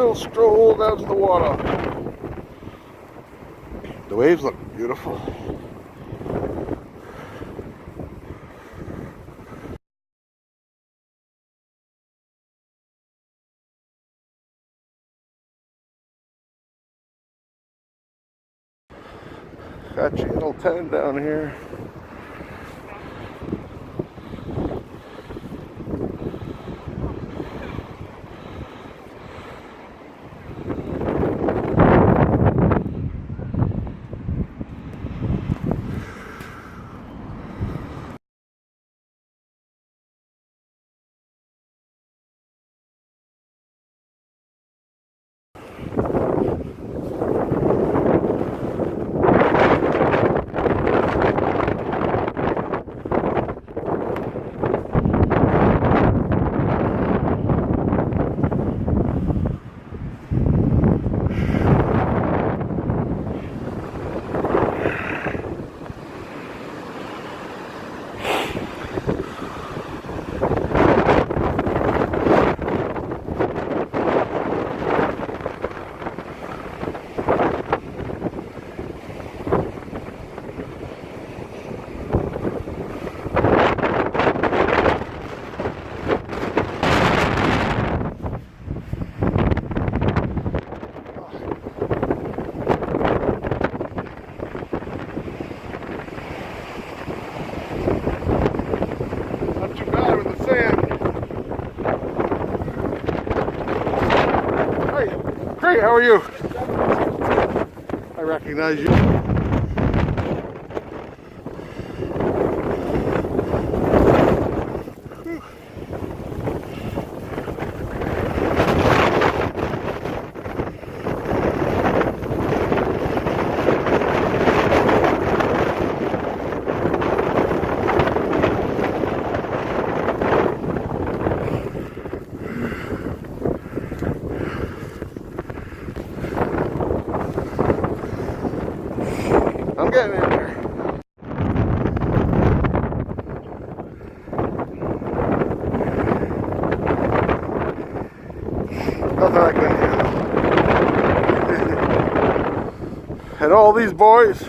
little stroll down to the water. The waves look beautiful. Got Channel 10 down here. Hey, how are you? I recognize you. I'm getting in there. Nothing I can handle. And all these boys